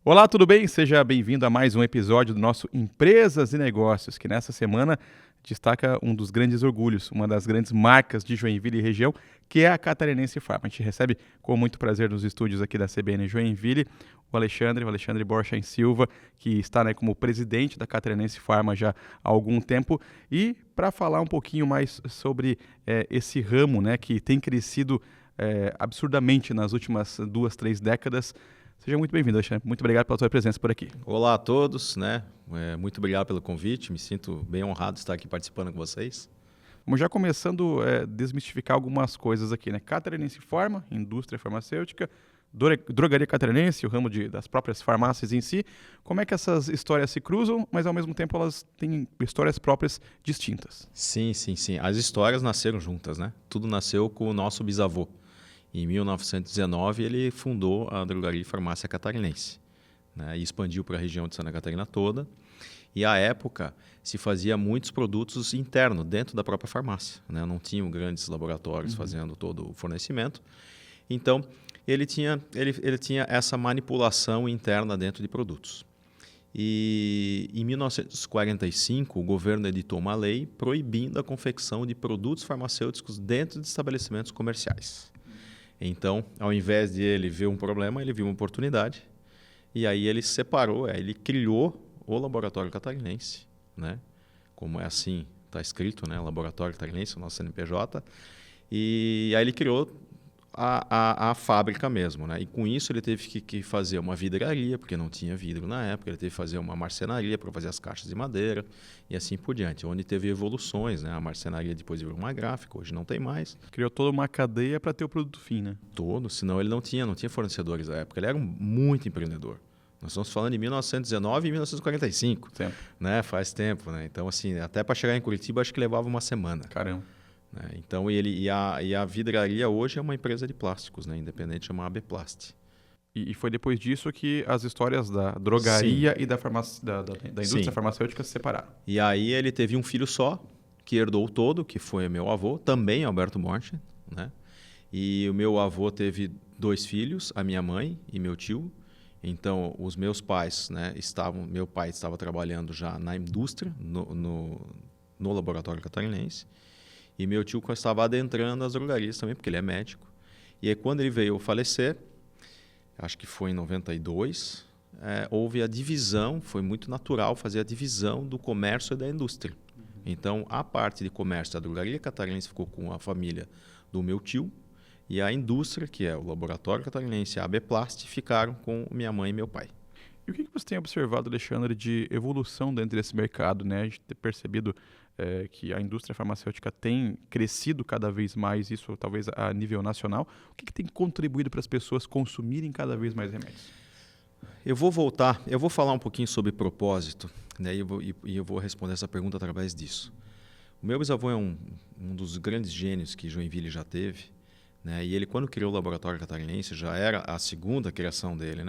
Olá, tudo bem? Seja bem-vindo a mais um episódio do nosso Empresas e Negócios, que nessa semana destaca um dos grandes orgulhos, uma das grandes marcas de Joinville e região, que é a Catarinense Farma. A gente recebe com muito prazer nos estúdios aqui da CBN Joinville o Alexandre Borchain Silva, que está, como presidente da Catarinense Farma já há algum tempo, e para falar um pouquinho mais sobre esse ramo, que tem crescido absurdamente nas últimas 2, 3 décadas. Seja muito bem-vindo, Alexandre. Muito obrigado pela sua presença por aqui. Olá a todos, muito obrigado pelo convite. Me sinto bem honrado de estar aqui participando com vocês. Vamos já começando a desmistificar algumas coisas aqui, Catarinense Farma, indústria farmacêutica, drogaria catarinense, o ramo das próprias farmácias em si. Como é que essas histórias se cruzam, mas ao mesmo tempo elas têm histórias próprias distintas? Sim. As histórias nasceram juntas, Tudo nasceu com o nosso bisavô. Em 1919, ele fundou a Drogaria e Farmácia Catarinense, e expandiu para a região de Santa Catarina toda. E, à época, se fazia muitos produtos internos, dentro da própria farmácia. Não tinham grandes laboratórios fazendo todo o fornecimento. Então, ele tinha essa manipulação interna dentro de produtos. E, em 1945, o governo editou uma lei proibindo a confecção de produtos farmacêuticos dentro de estabelecimentos comerciais. Então, ao invés de ele ver um problema, ele viu uma oportunidade. E aí ele separou, ele criou o Laboratório Catarinense, como é assim, está escrito, Laboratório Catarinense, o nosso CNPJ. E aí ele criou a fábrica mesmo. E com isso ele teve que fazer uma vidraria, porque não tinha vidro na época. Ele teve que fazer uma marcenaria para fazer as caixas de madeira e assim por diante. Onde teve evoluções, A marcenaria depois virou uma gráfica, hoje não tem mais. Criou toda uma cadeia para ter o produto fim, Todo, senão ele não tinha fornecedores na época. Ele era muito empreendedor. Nós estamos falando de 1919 e 1945. Tempo. Faz tempo, Então, assim, até para chegar em Curitiba, acho que levava uma semana. Caramba. Então, a vidraria hoje é uma empresa de plásticos, independente, chama AB Plast. E foi depois disso que as histórias da drogaria Sim. e da indústria Sim. farmacêutica se separaram. E aí ele teve um filho só, que herdou todo, que foi meu avô, também Alberto Borchain. E o meu avô teve 2 filhos, a minha mãe e meu tio. Então, os meus pais, meu pai estava trabalhando já na indústria, no laboratório catarinense. E meu tio estava adentrando as drogarias também, porque ele é médico. E aí, quando ele veio falecer, acho que foi em 92, houve a divisão, foi muito natural fazer a divisão do comércio e da indústria. Então, a parte de comércio da drogaria catarinense ficou com a família do meu tio, e a indústria, que é o Laboratório Catarinense e a AB Plast, ficaram com minha mãe e meu pai. E o que você tem observado, Alexandre, de evolução dentro desse mercado? A gente tem percebido que a indústria farmacêutica tem crescido cada vez mais, isso talvez a nível nacional. O que tem contribuído para as pessoas consumirem cada vez mais remédios? Eu vou falar um pouquinho sobre propósito, e eu vou responder essa pergunta através disso. O meu bisavô é um dos grandes gênios que Joinville já teve, e ele, quando criou o Laboratório Catarinense, já era a segunda criação dele,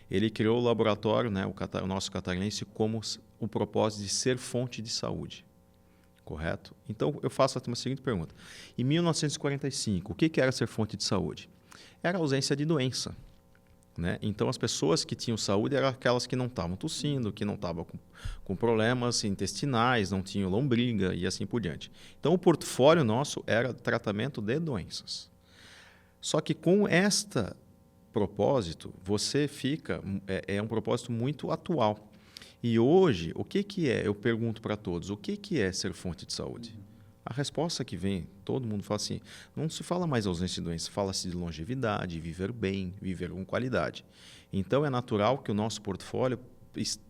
Ele criou o laboratório, o nosso catarinense, como o propósito de ser fonte de saúde. Correto? Então, eu faço a seguinte pergunta. Em 1945, o que era ser fonte de saúde? Era a ausência de doença. Então, as pessoas que tinham saúde eram aquelas que não estavam tossindo, que não estavam com problemas intestinais, não tinham lombriga e assim por diante. Então, o portfólio nosso era tratamento de doenças. Só que com este propósito, você fica... É um propósito muito atual. E hoje, o que é? Eu pergunto para todos, o que é ser fonte de saúde? A resposta que vem, todo mundo fala assim, não se fala mais ausência de doença, fala-se de longevidade, viver bem, viver com qualidade. Então, é natural que o nosso portfólio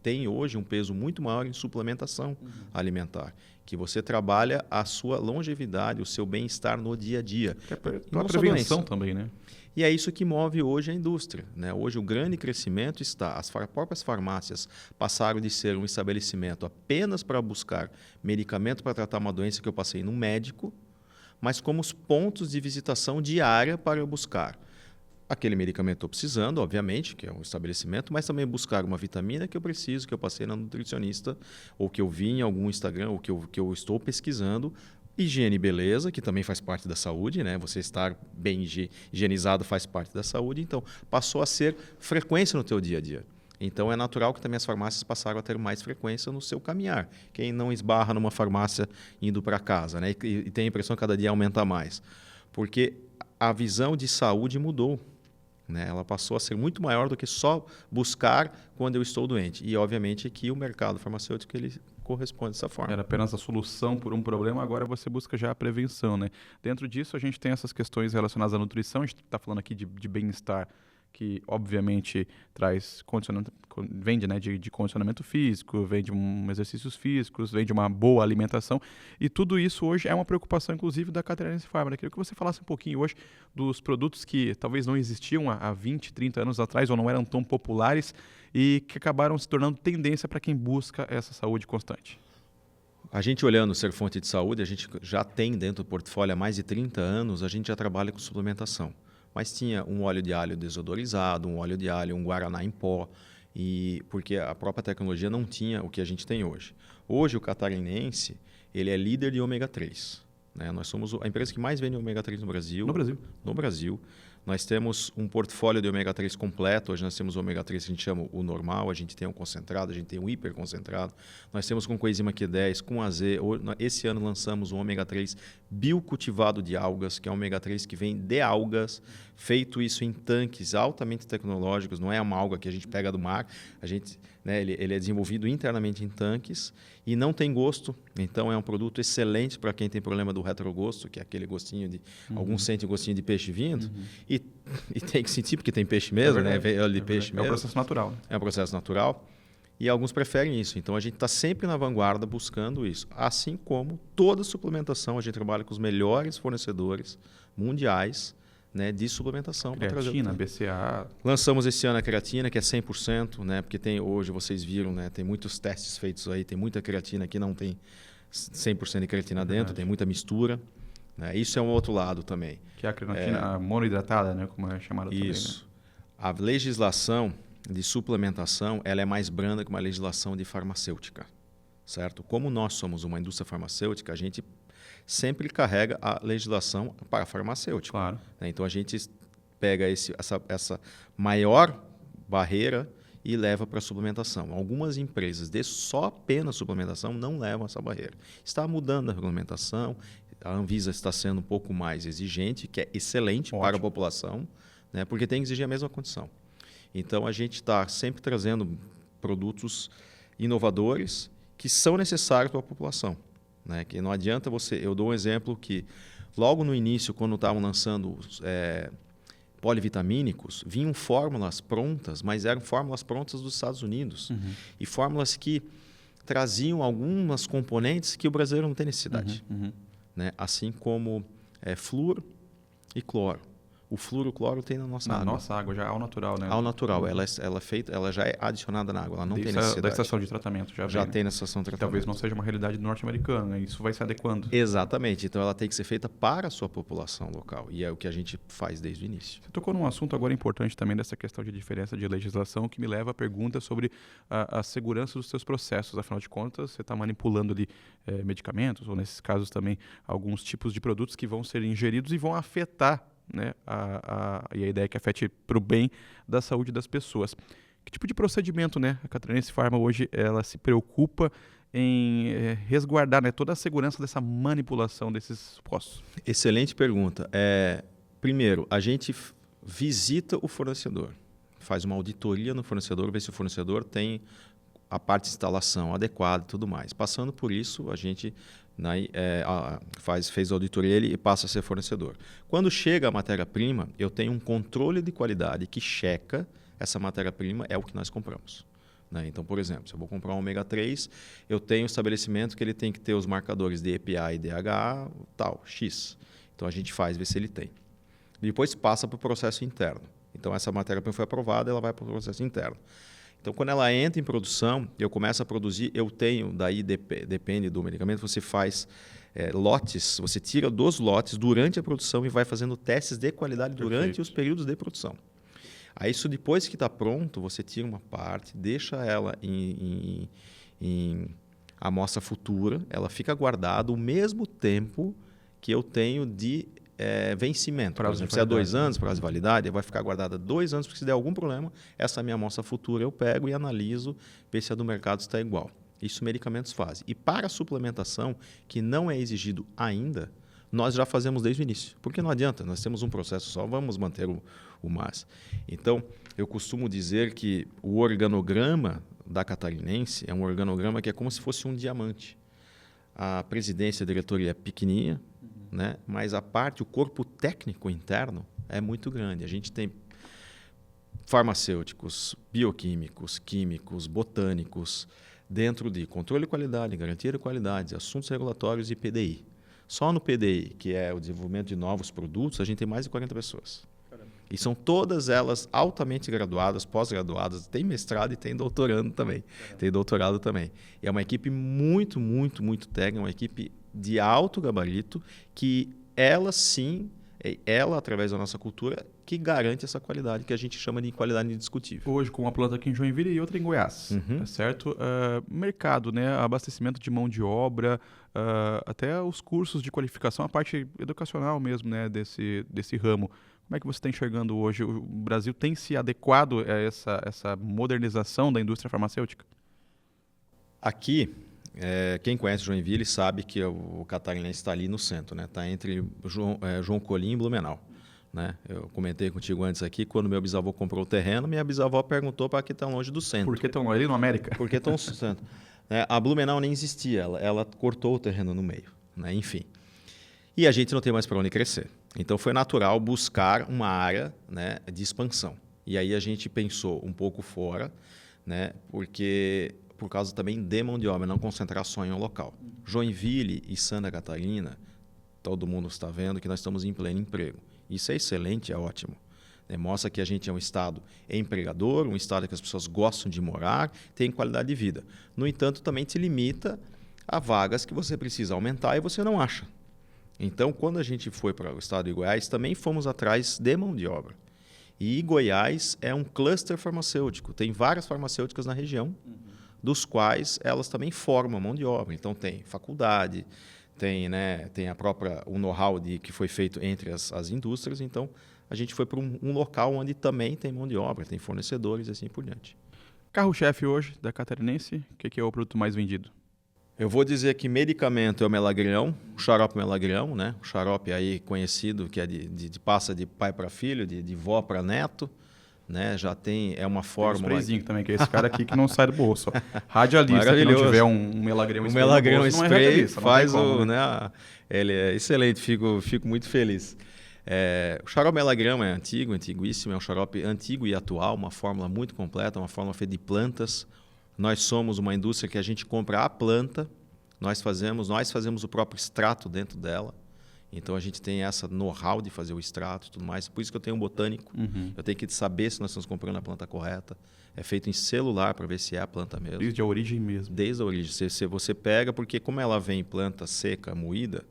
tem hoje um peso muito maior em suplementação alimentar, que você trabalha a sua longevidade, o seu bem-estar no dia a dia. A prevenção também, E é isso que move hoje a indústria. Hoje o grande crescimento está... As próprias farmácias passaram de ser um estabelecimento apenas para buscar medicamento para tratar uma doença que eu passei no médico, mas como os pontos de visitação diária para eu buscar aquele medicamento que estou precisando, obviamente, que é um estabelecimento, mas também buscar uma vitamina que eu preciso, que eu passei na nutricionista, ou que eu vi em algum Instagram, ou que eu estou pesquisando. Higiene e beleza, que também faz parte da saúde, Você estar bem higienizado faz parte da saúde. Então, passou a ser frequência no teu dia a dia. Então, é natural que também as farmácias passaram a ter mais frequência no seu caminhar. Quem não esbarra numa farmácia indo para casa, né? E tem a impressão que cada dia aumenta mais. Porque a visão de saúde mudou. Né? Ela passou a ser muito maior do que só buscar quando eu estou doente. E, obviamente, que o mercado farmacêutico ele corresponde dessa forma. Era apenas a solução por um problema, agora você busca já a prevenção, né? Dentro disso, a gente tem essas questões relacionadas à nutrição, a gente está falando aqui de bem-estar, que obviamente traz vende, né, de condicionamento físico, vem de exercícios físicos, vem de uma boa alimentação, e tudo isso hoje é uma preocupação, inclusive, da Catarinense Farma. Eu queria que você falasse um pouquinho hoje dos produtos que talvez não existiam há 20, 30 anos atrás, ou não eram tão populares, e que acabaram se tornando tendência para quem busca essa saúde constante. A gente olhando ser fonte de saúde, a gente já tem dentro do portfólio há mais de 30 anos, a gente já trabalha com suplementação. Mas tinha um óleo de alho desodorizado, um óleo de alho, um guaraná em pó, porque a própria tecnologia não tinha o que a gente tem hoje. Hoje o catarinense ele é líder de ômega 3. Né? Nós somos a empresa que mais vende ômega 3 no Brasil. No Brasil. Nós temos um portfólio de ômega 3 completo. Hoje nós temos o ômega 3 que a gente chama o normal, a gente tem um concentrado, a gente tem um hiperconcentrado. Nós temos com coenzima Q10, com AZ. Esse ano lançamos o ômega 3 biocultivado de algas, que é um ômega 3 que vem de algas, feito isso em tanques altamente tecnológicos. Não é uma alga que a gente pega do mar, ele é desenvolvido internamente em tanques e não tem gosto. Então é um produto excelente para quem tem problema do retrogosto, que é aquele gostinho de... Alguns sentem o gostinho de peixe vindo. E tem que sentir, porque tem peixe mesmo, né? Óleo de peixe mesmo. É um processo natural. Né? É um processo natural. E alguns preferem isso. Então, a gente está sempre na vanguarda buscando isso. Assim como toda suplementação, a gente trabalha com os melhores fornecedores mundiais, né, de suplementação. Creatina, BCA. Lançamos esse ano a creatina, que é 100%, né, porque hoje vocês viram, né, tem muitos testes feitos aí, tem muita creatina que não tem 100% de creatina dentro, tem muita mistura. Né, isso é um outro lado também. Que é a creatina monoidratada, né, como é chamada também. Isso. Né? A legislação de suplementação ela é mais branda que uma legislação de farmacêutica. Certo? Como nós somos uma indústria farmacêutica, a gente sempre carrega a legislação para a farmacêutica. Claro. Então, a gente pega essa maior barreira e leva para a suplementação. Algumas empresas de só apenas suplementação não levam essa barreira. Está mudando a regulamentação, a Anvisa está sendo um pouco mais exigente, que é excelente para a população, né? Porque tem que exigir a mesma condição. Então, a gente está sempre trazendo produtos inovadores que são necessários para a população. Né? Que não adianta você... Eu dou um exemplo que, logo no início, quando estavam lançando polivitamínicos, vinham fórmulas prontas, mas eram fórmulas prontas dos Estados Unidos. E fórmulas que traziam algumas componentes que o brasileiro não tem necessidade. Né? Assim como flúor e cloro. O flúor e o cloro tem na nossa água. Na nossa água, já ao natural, né? Ao natural. Ela já é adicionada na água, ela não tem necessidade. Da estação de tratamento já tem na estação de tratamento. Talvez não seja uma realidade norte-americana, né? Isso vai se adequando. Exatamente. Então, ela tem que ser feita para a sua população local. E é o que a gente faz desde o início. Você tocou num assunto agora importante também dessa questão de diferença de legislação, que me leva à pergunta sobre a segurança dos seus processos. Afinal de contas, você está manipulando ali medicamentos, ou nesses casos também alguns tipos de produtos que vão ser ingeridos e vão afetar, né, e a ideia é que afete para o bem da saúde das pessoas. Que tipo de procedimento, né, a Catarinense Farma hoje ela se preocupa em resguardar, né, toda a segurança dessa manipulação desses postos? Excelente pergunta. Primeiro, a gente visita o fornecedor, faz uma auditoria no fornecedor, vê se o fornecedor tem a parte de instalação adequada e tudo mais. Passando por isso, a gente fez a auditoria e passa a ser fornecedor. Quando chega a matéria-prima, eu tenho um controle de qualidade que checa essa matéria-prima é o que nós compramos. Né? Então, por exemplo, se eu vou comprar um ômega 3, eu tenho um estabelecimento que ele tem que ter os marcadores de EPA e DHA, tal, X. Então, a gente faz, vê se ele tem. Depois passa para o processo interno. Então, essa matéria-prima foi aprovada, ela vai para o processo interno. Então, quando ela entra em produção, eu começo a produzir, eu tenho, daí depende do medicamento, você faz lotes, você tira dos lotes durante a produção e vai fazendo testes de qualidade durante os períodos de produção. Aí, isso depois que está pronto, você tira uma parte, deixa ela em amostra futura, ela fica guardada o mesmo tempo que eu tenho de vencimento. Por Prazo de exemplo, se é 2 validade. anos, prazo de validade, vai ficar guardada 2 anos, porque se der algum problema, essa minha amostra futura eu pego e analiso, ver se a do mercado está igual. Isso medicamentos fazem. E para a suplementação, que não é exigido ainda, nós já fazemos desde o início. Porque não adianta, nós temos um processo só, vamos manter o MAS. Então, eu costumo dizer que o organograma da Catarinense é um organograma que é como se fosse um diamante. A presidência e a diretoria é pequenininha, né? Mas a parte, o corpo técnico interno é muito grande. A gente tem farmacêuticos, bioquímicos, químicos, botânicos, dentro de controle de qualidade, garantia de qualidade, assuntos regulatórios e PDI. Só no PDI, que é o desenvolvimento de novos produtos, a gente tem mais de 40 pessoas. Caramba. E são todas elas altamente graduadas, pós-graduadas, tem mestrado e tem doutorando também. Caramba. Tem doutorado também. E é uma equipe muito, muito, muito técnica, uma equipe de alto gabarito, que ela sim, ela, através da nossa cultura, que garante essa qualidade que a gente chama de qualidade indiscutível. Hoje, com uma planta aqui em Joinville e outra em Goiás, tá certo? Mercado, né? Abastecimento de mão de obra, até os cursos de qualificação, a parte educacional mesmo, né? Desse ramo. Como é que você está enxergando hoje? O Brasil tem se adequado a essa modernização da indústria farmacêutica? Aqui, quem conhece Joinville sabe que o Catarinense está ali no centro, né? Está entre João Colim e Blumenau. Né? Eu comentei contigo antes aqui, quando meu bisavô comprou o terreno, minha bisavó perguntou para que tão longe do centro. Por que tão ali no América? Por que tão no centro? A Blumenau nem existia, ela cortou o terreno no meio, né? Enfim. E a gente não tem mais para onde crescer. Então foi natural buscar uma área, né, de expansão. E aí a gente pensou um pouco fora, né, porque por causa também de mão de obra, não concentrar só em um local. Joinville e Santa Catarina, todo mundo está vendo que nós estamos em pleno emprego. Isso é excelente, é ótimo. Mostra que a gente é um estado empregador, um estado que as pessoas gostam de morar, tem qualidade de vida. No entanto, também te limita a vagas que você precisa aumentar e você não acha. Então, quando a gente foi para o estado de Goiás, também fomos atrás de mão de obra. E Goiás é um cluster farmacêutico. Tem várias farmacêuticas na região, dos quais elas também formam mão de obra. Então, tem faculdade, tem o know-how que foi feito entre as indústrias. Então, a gente foi para um local onde também tem mão de obra, tem fornecedores e assim por diante. Carro-chefe hoje da Catarinense, o que é o produto mais vendido? Eu vou dizer que medicamento é o melagrão, o xarope melagrão, né? O xarope aí conhecido, que é passa de pai para filho, de vó para neto. Né, já é uma fórmula. Tem um sprayzinho também, que é esse cara aqui que não sai do bolso. Radialista, que não tiver um melagrão spray, melagrão spray não faz como, né? Ele é excelente, fico muito feliz. O xarope melagrão é antigo, antiguíssimo, é um xarope antigo e atual, uma fórmula muito completa, uma fórmula feita de plantas. Nós somos uma indústria que a gente compra a planta, nós fazemos o próprio extrato dentro dela. Então, a gente tem essa know-how de fazer o extrato e tudo mais. Por isso que eu tenho um botânico. Eu tenho que saber se nós estamos comprando a planta correta. É feito em celular para ver se é a planta mesmo. Desde a origem mesmo. Desde a origem. Você pega, porque como ela vem em planta seca, moída,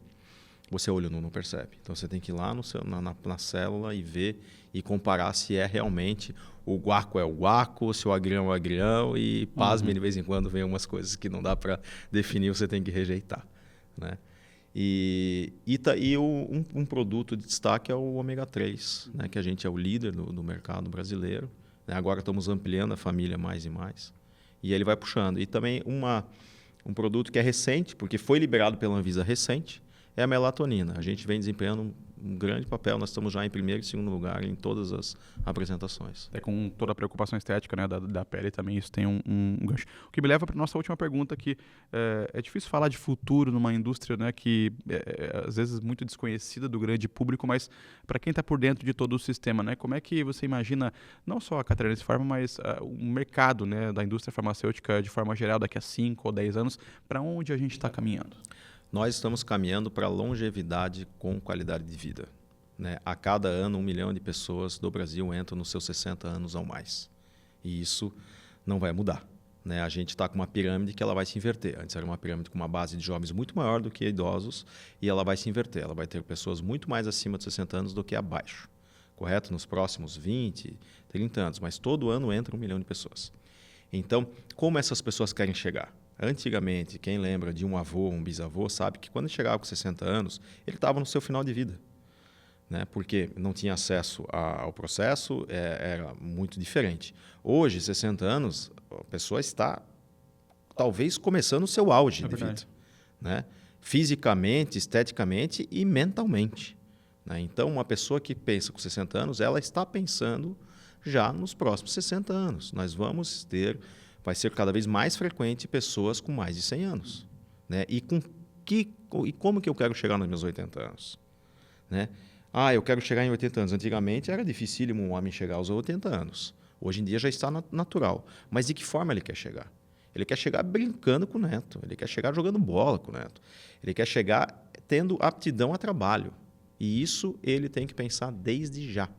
você olho nu não percebe. Então, você tem que ir lá na célula e ver e comparar se é realmente o guaco é o guaco, se o agrião é o agrião. E, pasme, de vez em quando vem umas coisas que não dá para definir, você tem que rejeitar, né? Um produto de destaque é o ômega 3, né, que a gente é o líder do mercado brasileiro. Né? Agora estamos ampliando a família mais e mais. E ele vai puxando. E também um produto que é recente, porque foi liberado pela Anvisa recente, é a melatonina. A gente vem desempenhando um grande papel. Nós estamos já em primeiro e segundo lugar em todas as apresentações. Com toda a preocupação estética, né, da pele também, isso tem um gancho. O que me leva para a nossa última pergunta, que é difícil falar de futuro numa indústria, né, que às vezes muito desconhecida do grande público, mas para quem está por dentro de todo o sistema, né, como é que você imagina não só a Catarinense Pharma, mas o mercado, né, da indústria farmacêutica de forma geral daqui a 5 ou 10 anos, para onde a gente está caminhando? Nós estamos caminhando para longevidade com qualidade de vida. Né? A cada ano, 1 milhão de pessoas do Brasil entram nos seus 60 anos ou mais. E isso não vai mudar. Né? A gente está com uma pirâmide que ela vai se inverter. Antes era uma pirâmide com uma base de jovens muito maior do que idosos e ela vai se inverter. Ela vai ter pessoas muito mais acima de 60 anos do que abaixo. Correto? Nos próximos 20, 30 anos. Mas todo ano entra 1 milhão de pessoas. Então, como essas pessoas querem chegar? Antigamente, quem lembra de um avô, um bisavô, sabe que quando chegava com 60 anos, ele estava no seu final de vida. né? Porque não tinha acesso ao processo, era muito diferente. Hoje, 60 anos, a pessoa está talvez começando o seu auge de vida, né? Fisicamente, esteticamente e mentalmente, né? Então, uma pessoa que pensa com 60 anos, ela está pensando já nos próximos 60 anos. Vai ser cada vez mais frequente pessoas com mais de 100 anos, né? E como que eu quero chegar nos meus 80 anos? Né? Eu quero chegar em 80 anos. Antigamente era dificílimo um homem chegar aos 80 anos. Hoje em dia já está natural. Mas de que forma ele quer chegar? Ele quer chegar brincando com o neto. Ele quer chegar jogando bola com o neto. Ele quer chegar tendo aptidão a trabalho. E isso ele tem que pensar desde já,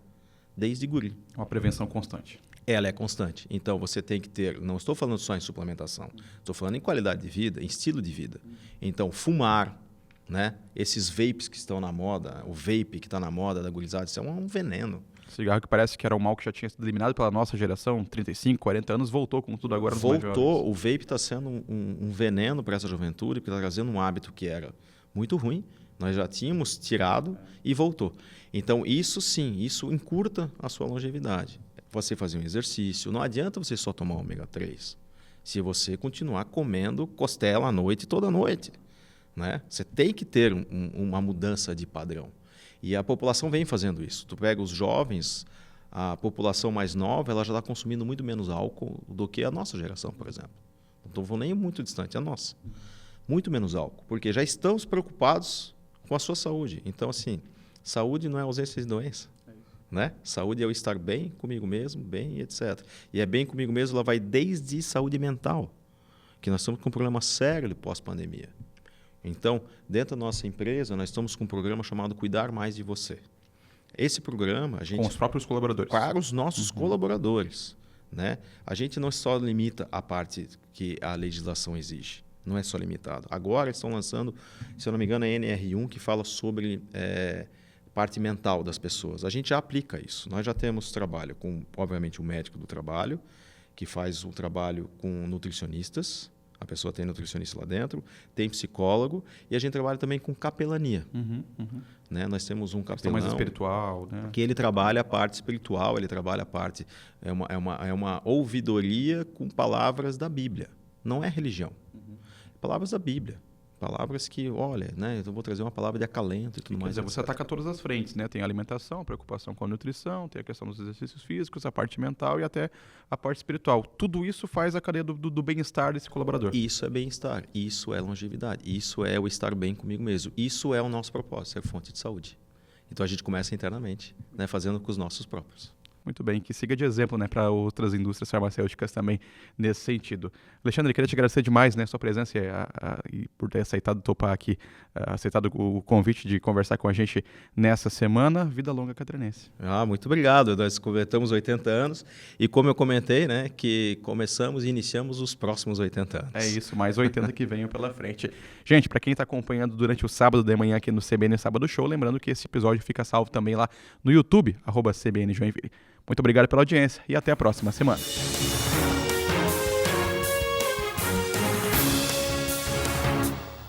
desde guri. Uma prevenção constante. Ela é constante. Então, você tem que ter... Não estou falando só em suplementação. Estou falando em qualidade de vida, em estilo de vida. Então, fumar, né? Esses vapes que estão na moda, o vape que está na moda da gurizada, isso é um veneno. Cigarro que parece que era um mal que já tinha sido eliminado pela nossa geração, 35, 40 anos, voltou com tudo agora nos mais jovens. Voltou. O vape está sendo um veneno para essa juventude, porque está trazendo um hábito que era muito ruim. Nós já tínhamos tirado e voltou. Então, isso sim, isso encurta a sua longevidade. Você fazer um exercício. Não adianta você só tomar ômega 3 se você continuar comendo costela à noite, toda noite, né? Você tem que ter uma mudança de padrão. E a população vem fazendo isso. Tu pega os jovens, a população mais nova, ela já está consumindo muito menos álcool do que a nossa geração, por exemplo. Não vou nem muito distante, a nossa. Muito menos álcool, porque já estamos preocupados com a sua saúde. Então, assim, saúde não é ausência de doença. Né? Saúde é eu estar bem comigo mesmo, bem, etc. E é bem comigo mesmo, ela vai desde saúde mental, que nós estamos com um problema sério pós-pandemia. Então, dentro da nossa empresa, nós estamos com um programa chamado Cuidar Mais de Você. Esse programa... Com os próprios colaboradores. Para os nossos colaboradores. Né? A gente não só limita a parte que a legislação exige. Não é só limitado. Agora estão lançando, se eu não me engano, a NR1, que fala sobre... parte mental das pessoas. A gente já aplica isso. Nós já temos trabalho com, obviamente, o médico do trabalho, que faz o trabalho com nutricionistas. A pessoa tem nutricionista lá dentro, tem psicólogo, e a gente trabalha também com capelania. Né? Nós temos um capelão mais espiritual, né? Que ele trabalha a parte espiritual, ele trabalha a parte... É uma ouvidoria com palavras da Bíblia. Não é religião. Palavras da Bíblia. Palavras que, olha, né, eu vou trazer uma palavra de acalento e tudo mais. Quer dizer, você ataca todas as frentes, né? Tem a alimentação, a preocupação com a nutrição, tem a questão dos exercícios físicos, a parte mental e até a parte espiritual. Tudo isso faz a cadeia do bem-estar desse colaborador. Isso é bem-estar, isso é longevidade, isso é o estar bem comigo mesmo. Isso é o nosso propósito, ser fonte de saúde. Então a gente começa internamente, né, fazendo com os nossos próprios. Muito bem, que siga de exemplo, né, para outras indústrias farmacêuticas também nesse sentido. Alexandre, queria te agradecer demais, né, sua presença e por ter topar aqui, aceitado o convite de conversar com a gente nessa semana. Vida longa catarinense. Muito obrigado. Nós completamos 80 anos e, como eu comentei, né, que começamos e iniciamos os próximos 80 anos. É isso, mais 80 que venham pela frente. Gente, para quem está acompanhando durante o sábado de manhã aqui no CBN Sábado Show, lembrando que esse episódio fica salvo também lá no YouTube, @CBN Joinville. Muito obrigado pela audiência e até a próxima semana.